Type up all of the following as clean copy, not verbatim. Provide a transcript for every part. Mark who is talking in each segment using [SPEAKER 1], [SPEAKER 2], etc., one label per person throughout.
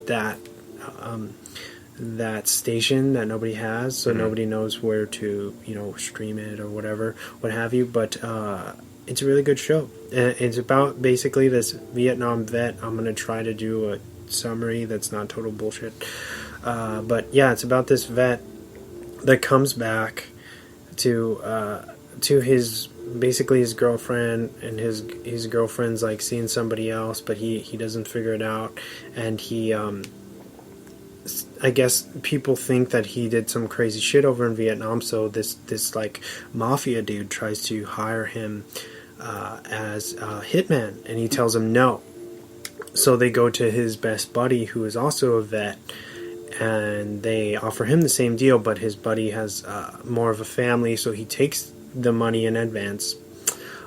[SPEAKER 1] that that station that nobody has, so nobody knows where to, you know, stream it or whatever, what have you. But it's a really good show. It's about basically this Vietnam vet. I'm gonna try to do a summary that's not total bullshit. But yeah, it's about this vet that comes back to his basically his girlfriend, and his girlfriend's like seeing somebody else, but he doesn't figure it out, and he I guess people think that he did some crazy shit over in Vietnam, so this like mafia dude tries to hire him as a hitman, and he tells him no. So they go to his best buddy, who is also a vet, and they offer him the same deal, but his buddy has more of a family, so he takes the money in advance,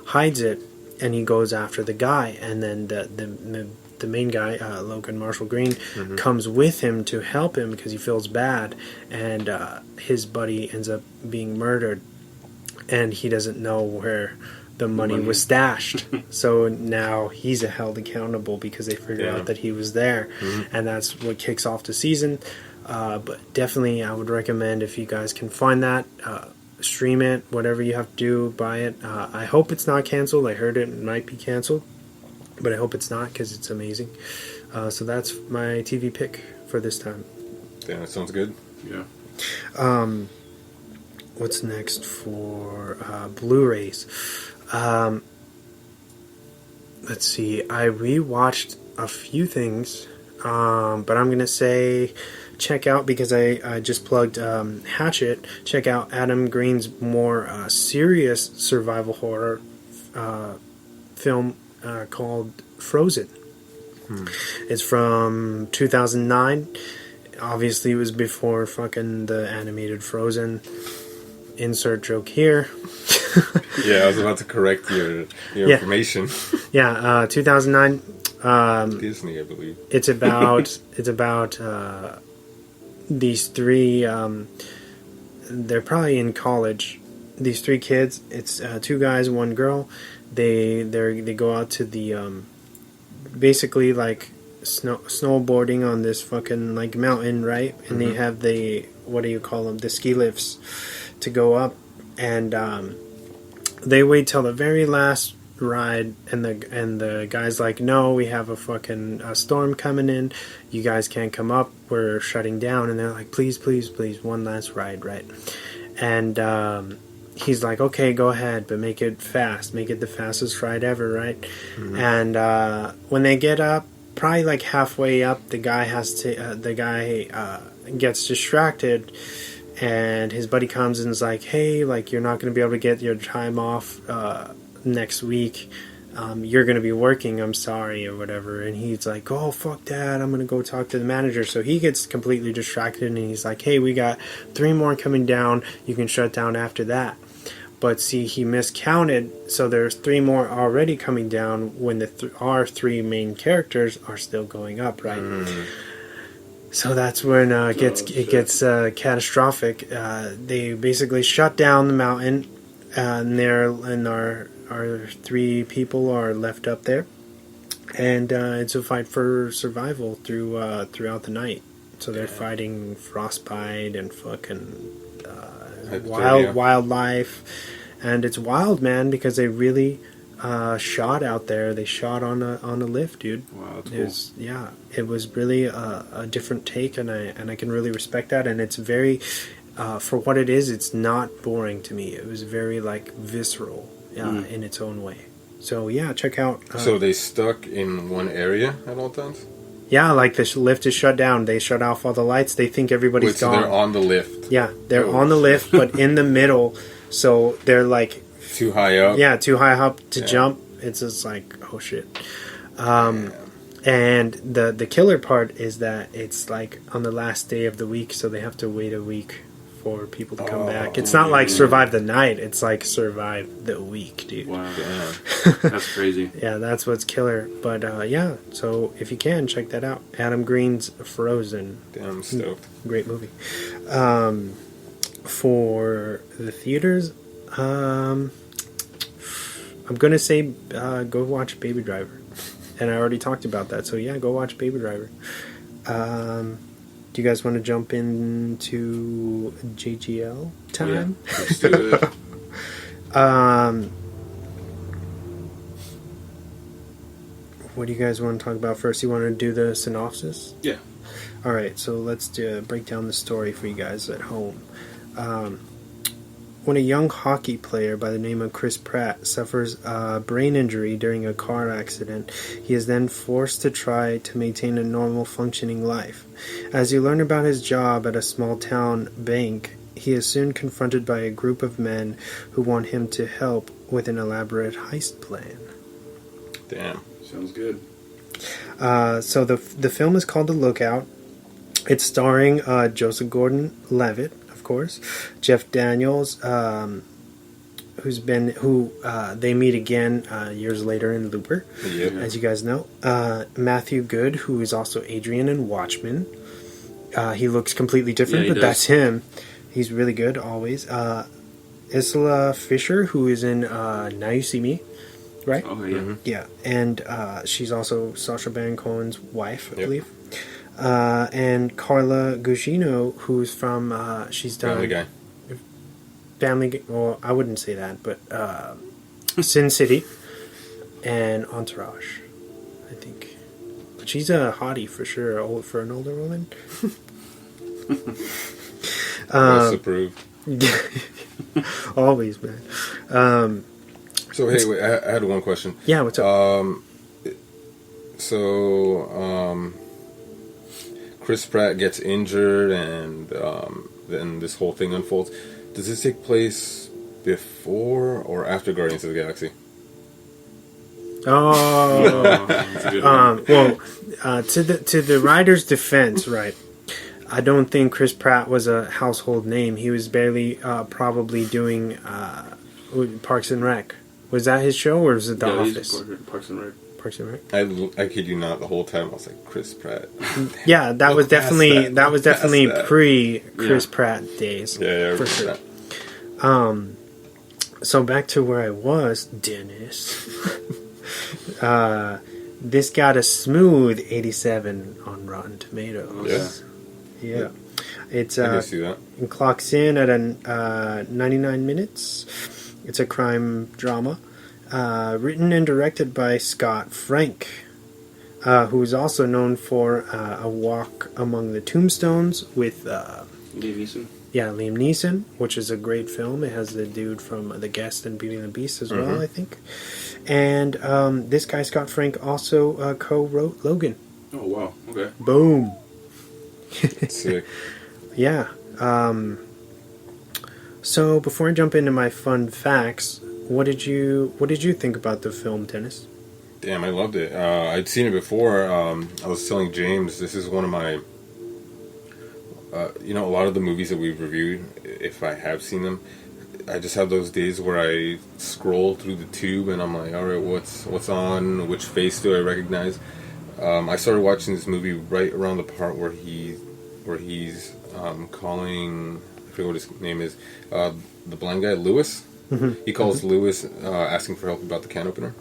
[SPEAKER 1] hides it, and he goes after the guy. And then the main guy, Logan Marshall Green, comes with him to help him because he feels bad, and his buddy ends up being murdered, and he doesn't know where the money was stashed. So now he's held accountable because they figured out that he was there, and that's what kicks off the season. But definitely I would recommend, if you guys can find that, stream it, whatever you have to do, buy it. I hope it's not canceled. I heard it might be canceled, but I hope it's not, because it's amazing. So that's my TV pick for this time.
[SPEAKER 2] Yeah, that sounds good.
[SPEAKER 3] Yeah.
[SPEAKER 1] What's next for Blu-rays? Let's see. I rewatched a few things, but I'm gonna say check out, because I just plugged Hatchet. Check out Adam Green's more serious survival horror film called Frozen. It's from 2009. Obviously, it was before fucking the animated Frozen. Insert joke here.
[SPEAKER 2] Yeah, I was about to correct your information.
[SPEAKER 1] Yeah, 2009.
[SPEAKER 2] Disney, I believe.
[SPEAKER 1] It's about these three. They're probably in college. These three kids. It's 2 guys, 1 girl. They go out to the basically like snowboarding on this fucking like mountain, right? And they have the, what do you call them? The ski lifts to go up, and they wait till the very last ride, and the guy's like, no, we have a fucking storm coming in, you guys can't come up, we're shutting down. And they're like, please, one last ride, right? And he's like, okay, go ahead, but make it fast, make it the fastest ride ever, right? And when they get up, probably like halfway up, the guy gets distracted, and his buddy comes and is like, hey, like, you're not going to be able to get your time off next week. You're going to be working, I'm sorry, or whatever. And he's like, oh, fuck that, I'm going to go talk to the manager. So he gets completely distracted, and he's like, hey, we got 3 more coming down. You can shut down after that. But see, he miscounted, so there's 3 more already coming down when our 3 main characters are still going up, right? So that's when it gets catastrophic. They basically shut down the mountain, and our 3 people are left up there, and it's a fight for survival throughout the night. So they're fighting frostbite and fucking wildlife, and it's wild, man, because they really shot out there. They shot on a lift, dude.
[SPEAKER 3] Wow, that's cool.
[SPEAKER 1] It was really a different take, and I can really respect that. And it's very, for what it is, it's not boring to me. It was very like visceral in its own way. So yeah, check out.
[SPEAKER 2] So they stuck in one area at all times?
[SPEAKER 1] Yeah, like the lift is shut down. They shut off all the lights. They think everybody's gone.
[SPEAKER 2] So they're on the lift.
[SPEAKER 1] Yeah, they're on the lift, but in the middle. So they're like
[SPEAKER 2] too high up.
[SPEAKER 1] Yeah, too high up to jump. It's just like, oh shit. And the killer part is that it's like on the last day of the week, so they have to wait a week for people to come back. It's not like survive the night. It's like survive the week, dude.
[SPEAKER 3] Wow, that's crazy.
[SPEAKER 1] Yeah, that's what's killer. But yeah, so if you can, check that out. Adam Green's Frozen.
[SPEAKER 2] Damn stoked.
[SPEAKER 1] Great movie. For the theaters, I'm gonna say go watch Baby Driver, and I already talked about that. So yeah, go watch Baby Driver. Do you guys want to jump into J.G.L. time?
[SPEAKER 3] Yeah, let's do it.
[SPEAKER 1] What do you guys want to talk about first? You want to do the synopsis?
[SPEAKER 3] Yeah.
[SPEAKER 1] All right, so let's break down the story for you guys at home. When a young hockey player by the name of Chris Pratt suffers a brain injury during a car accident, he is then forced to try to maintain a normal functioning life. As you learn about his job at a small town bank, he is soon confronted by a group of men who want him to help with an elaborate heist plan.
[SPEAKER 2] Damn.
[SPEAKER 3] Sounds good.
[SPEAKER 1] So the film is called The Lookout. It's starring Joseph Gordon-Levitt, of course, Jeff Daniels, who they meet again years later in Looper, as you guys know. Matthew Good, who is also Adrian in Watchmen. He looks completely different, but that's him. He's really good always. Isla Fisher, who is in Now You See Me, right?
[SPEAKER 3] Oh yeah,
[SPEAKER 1] yeah, and she's also Sacha Baron Cohen's wife, I believe. And Carla Gugino, who's from she's done Family Guy. Well, I wouldn't say that, but Sin City and Entourage, I think. But she's a hottie for sure, for an older woman.
[SPEAKER 2] Approved.
[SPEAKER 1] Always, man.
[SPEAKER 2] So hey, wait, I had one question.
[SPEAKER 1] Yeah, what's up?
[SPEAKER 2] Chris Pratt gets injured, and then this whole thing unfolds. Does this take place before or after Guardians of the Galaxy?
[SPEAKER 1] To the writer's defense, right? I don't think Chris Pratt was a household name. He was barely probably doing Parks and Rec. Was that his show, or was it The Office?
[SPEAKER 3] Parks and Rec.
[SPEAKER 1] Parks and Rec.
[SPEAKER 2] I kid you not. The whole time I was like, Chris Pratt.
[SPEAKER 1] Yeah, that was definitely pre Chris Pratt days.
[SPEAKER 2] Yeah,
[SPEAKER 1] for sure. So back to where I was, Dennis. This got a smooth 87 on Rotten Tomatoes. Yeah. It's
[SPEAKER 2] I can see that.
[SPEAKER 1] It clocks in at 99 minutes. It's a crime drama, written and directed by Scott Frank, who is also known for A Walk Among the Tombstones with
[SPEAKER 3] Liam Neeson.
[SPEAKER 1] Yeah, Liam Neeson, which is a great film. It has the dude from The Guest and Beauty and the Beast as well, I think. And this guy, Scott Frank, also co-wrote Logan.
[SPEAKER 3] Oh, wow. Okay.
[SPEAKER 1] Boom.
[SPEAKER 2] Sick.
[SPEAKER 1] Yeah. So before I jump into my fun facts, what did you think about the film, Dennis?
[SPEAKER 2] Damn, I loved it. I'd seen it before. I was telling James, this is one of my... a lot of the movies that we've reviewed, if I have seen them, I just have those days where I scroll through the tube and I'm like, all right, what's on? Which face do I recognize? I started watching this movie right around the part where he's calling, I forget what his name is, the blind guy, Lewis. He calls Lewis asking for help about the can opener.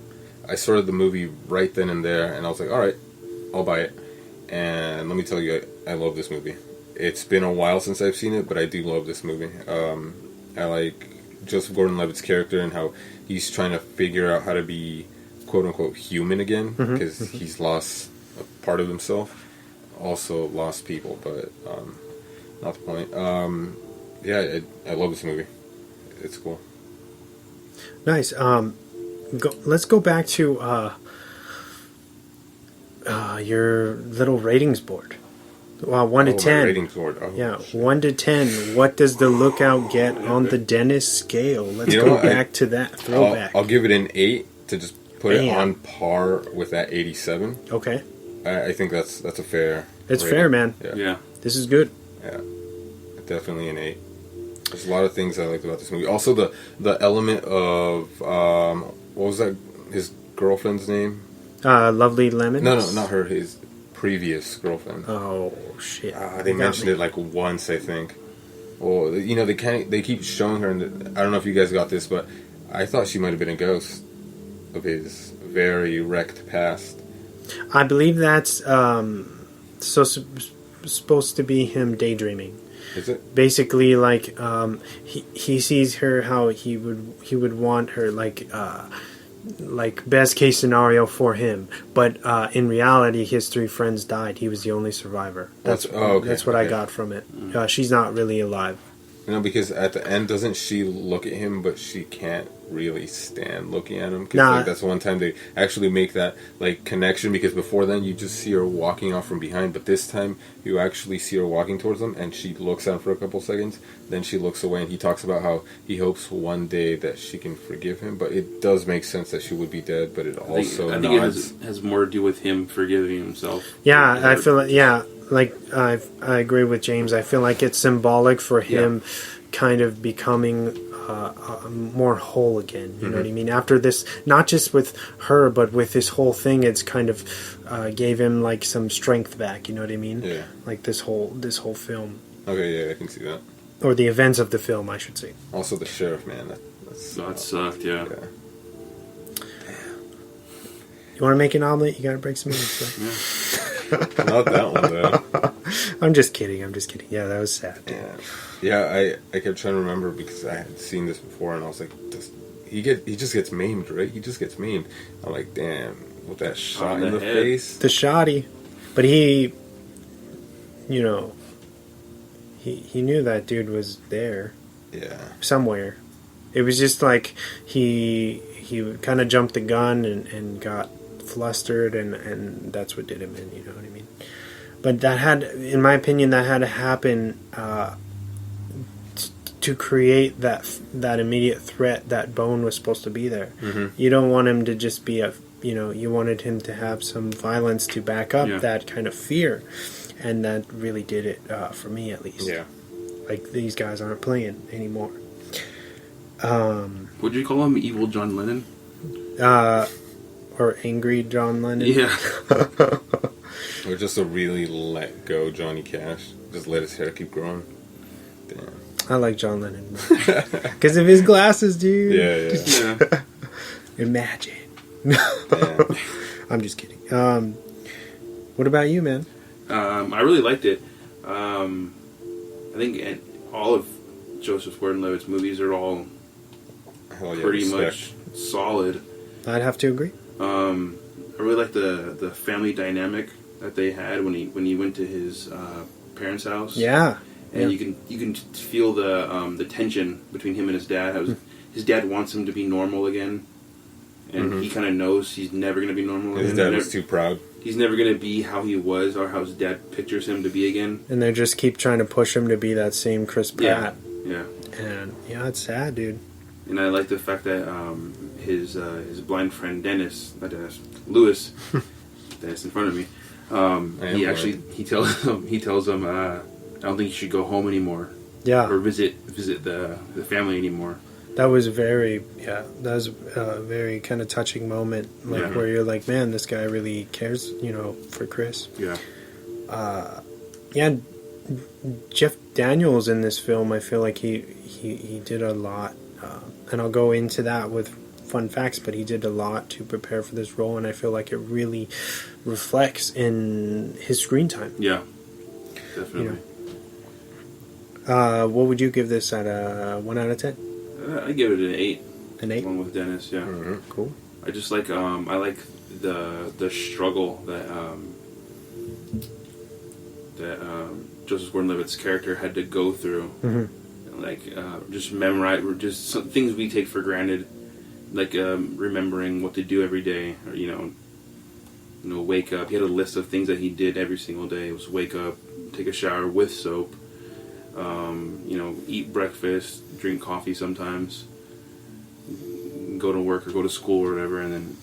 [SPEAKER 2] I started the movie right then and there, and I was like, all right, I'll buy it. And let me tell you, I love this movie. It's been a while since I've seen it, but I do love this movie. I like Joseph Gordon-Levitt's character and how he's trying to figure out how to be quote-unquote human again, because he's lost a part of himself. Also lost people, but not the point. I love this movie. It's cool.
[SPEAKER 1] Nice. Let's go back to your little ratings board. 1 to 10.
[SPEAKER 2] Ratings board. Oh,
[SPEAKER 1] yeah, 1 to 10. What does the Lookout get on the Dennis scale? Let's go back to that throwback.
[SPEAKER 2] I'll give it an 8 to just put it on par with that 87.
[SPEAKER 1] Okay.
[SPEAKER 2] I think that's a fair.
[SPEAKER 1] It's
[SPEAKER 2] rating.
[SPEAKER 1] fair, man.
[SPEAKER 3] Yeah.
[SPEAKER 1] This is good.
[SPEAKER 2] Yeah, definitely an 8. There's a lot of things I liked about this movie. Also, the element of what was that? His girlfriend's name?
[SPEAKER 1] Lovely Lemons.
[SPEAKER 2] No, not her. His previous girlfriend.
[SPEAKER 1] Oh shit!
[SPEAKER 2] They mentioned it like once, I think. Well, they keep showing her, and I don't know if you guys got this, but I thought she might have been a ghost of his very wrecked past.
[SPEAKER 1] I believe that's supposed to be him daydreaming.
[SPEAKER 2] Is it?
[SPEAKER 1] Basically, like he sees her how he would want her, like best case scenario for him, but in reality his three friends died. He was the only survivor. That's what I got from it. She's not really alive.
[SPEAKER 2] You know, because at the end, doesn't she look at him, but she can't really stand looking at him? Because that's one time they actually make that like connection. Because before then, you just see her walking off from behind, but this time you actually see her walking towards him, and she looks at him for a couple seconds. Then she looks away, and he talks about how he hopes one day that she can forgive him. But it does make sense that she would be dead. But it
[SPEAKER 3] I think it has more to do with him forgiving himself.
[SPEAKER 1] Yeah, I feel like like I agree with James. I feel like it's symbolic for him kind of becoming more whole again. You know what I mean? After this, not just with her, but with this whole thing, it's kind of gave him like some strength back. You know what I mean?
[SPEAKER 2] Yeah.
[SPEAKER 1] Like this whole film.
[SPEAKER 2] Okay, yeah, I can see that.
[SPEAKER 1] Or the events of the film, I should say.
[SPEAKER 2] Also, the sheriff, man.
[SPEAKER 3] That sucked, yeah.
[SPEAKER 1] You want to make an omelet? You got to break some eggs. Right?
[SPEAKER 2] Not that one, though.
[SPEAKER 1] I'm just kidding. Yeah, that was sad.
[SPEAKER 2] Yeah, I kept trying to remember because I had seen this before, and I was like, he just gets maimed, right? He just gets maimed. I'm like, damn, with that shot in the face.
[SPEAKER 1] The shotty. But he, you know, he knew that dude was there.
[SPEAKER 2] Yeah. Somewhere.
[SPEAKER 1] It was just like he kind of jumped the gun and got flustered, and that's what did him in, you know what I mean? But that had, in my opinion, that had to happen to create that immediate threat that Bone was supposed to be there. Mm-hmm. You don't want him to just be you wanted him to have some violence to back up that kind of fear, and that really did it for me, at least.
[SPEAKER 2] Yeah.
[SPEAKER 1] Like, these guys aren't playing anymore.
[SPEAKER 3] Would you call him Evil John Lennon?
[SPEAKER 1] Or Angry John Lennon?
[SPEAKER 3] Yeah.
[SPEAKER 2] Or just a really let go Johnny Cash. Just let his hair keep growing. Damn.
[SPEAKER 1] I like John Lennon. Because of his glasses, dude.
[SPEAKER 2] Yeah.
[SPEAKER 1] Imagine.
[SPEAKER 2] Damn.
[SPEAKER 1] I'm just kidding. What about you, man?
[SPEAKER 3] I really liked it. I think all of Joseph Gordon-Levitt's movies are all pretty much solid.
[SPEAKER 1] I'd have to agree.
[SPEAKER 3] I really like the family dynamic that they had when he went to his parents' house.
[SPEAKER 1] Yeah,
[SPEAKER 3] and you can feel the tension between him and his dad. His dad wants him to be normal again, and he kind of knows he's never going to be normal again.
[SPEAKER 2] His dad is too proud.
[SPEAKER 3] He's never going to be how he was or how his dad pictures him to be again.
[SPEAKER 1] And they just keep trying to push him to be that same Chris Pratt.
[SPEAKER 3] Yeah.
[SPEAKER 1] And it's sad, dude.
[SPEAKER 3] And I like the fact that his blind friend Lewis, Dennis in front of me, he tells him I don't think you should go home anymore.
[SPEAKER 1] Yeah.
[SPEAKER 3] Or visit the family anymore.
[SPEAKER 1] That was a very kind of touching moment, where you're like, man, this guy really cares, for Chris.
[SPEAKER 3] Yeah.
[SPEAKER 1] Jeff Daniels in this film, I feel like he did a lot, and I'll go into that with fun facts, but he did a lot to prepare for this role, and I feel like it really reflects in his screen time.
[SPEAKER 3] Yeah, definitely.
[SPEAKER 1] What would you give this at a 1 out of 10?
[SPEAKER 3] I give it an 8.
[SPEAKER 1] An 8?
[SPEAKER 3] Along with Dennis, yeah.
[SPEAKER 2] Mm-hmm.
[SPEAKER 1] Cool.
[SPEAKER 3] I just like I like the struggle that Joseph Gordon-Levitt's character had to go through. Mm-hmm. Like just memorize, just some things we take for granted, like remembering what to do every day, or wake up. He had a list of things that he did every single day. It was wake up, take a shower with soap, eat breakfast, drink coffee sometimes, go to work or go to school or whatever, and then...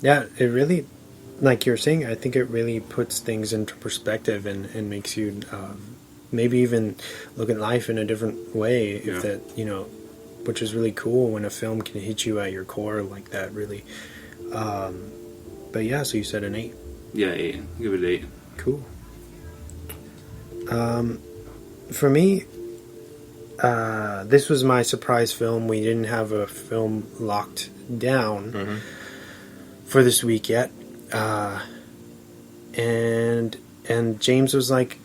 [SPEAKER 1] Yeah, it really, like you're saying, I think it really puts things into perspective and makes you maybe even look at life in a different way, which is really cool when a film can hit you at your core like that, really. But yeah, so you said an 8.
[SPEAKER 3] Yeah, 8. Give it an 8.
[SPEAKER 1] Cool. For me, this was my surprise film. We didn't have a film locked down for this week yet. And And James was like,